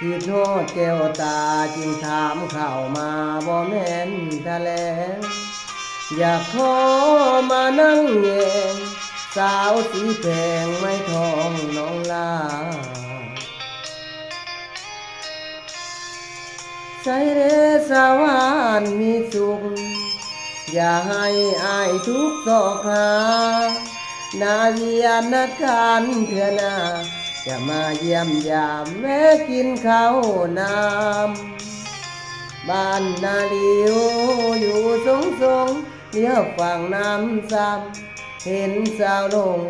คิดโทษแก้วตาจึงถามเข้ามาบ่แม่นแถลงอยากขอมานั่งแยงสาวสีแพงไม่ทองน้องลาใจเรสวานมีสุขอย่าให้อายทุกข์ซอกหานาเวียนนัดกันเถื่อหน้าจะมาเยี่ยมยามแม่กินข้าวน้ำบ้านนาลิวอยู่สงเลี้ยวฝั่งน้ำซ้ำเห็นสาวลง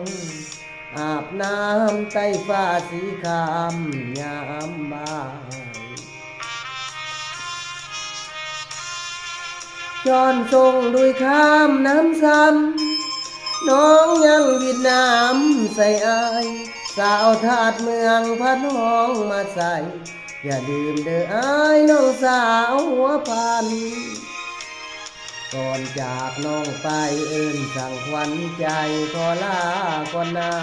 อาบน้ำใต้ฟ้าสีครามยามบ่ายย้อนทรงด้วยข้ามน้ำซ้ำน้องยังวิดน้ำใส่อายสาวทาดเมืองพระน้องมาใส่อย่าลืมเด้ออายน้องสาวหัวพันก่อนจากน้องไปเอิ้นสั่งขวัญใจขอลาก่อนนะ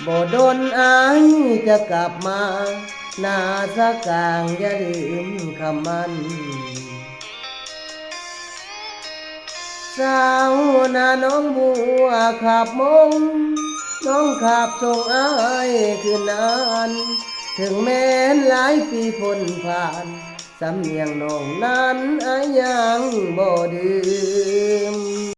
บ่ดนอายจะกลับมาหน้าสักกลางอย่าลืมคำมันสาวนาน้องบัวขับมงน้องขับส่งอายคืนนั้นถึงแม้นหลายปีพ้นผ่านสำเนียงน้องนั้นอายยังบ่ลืม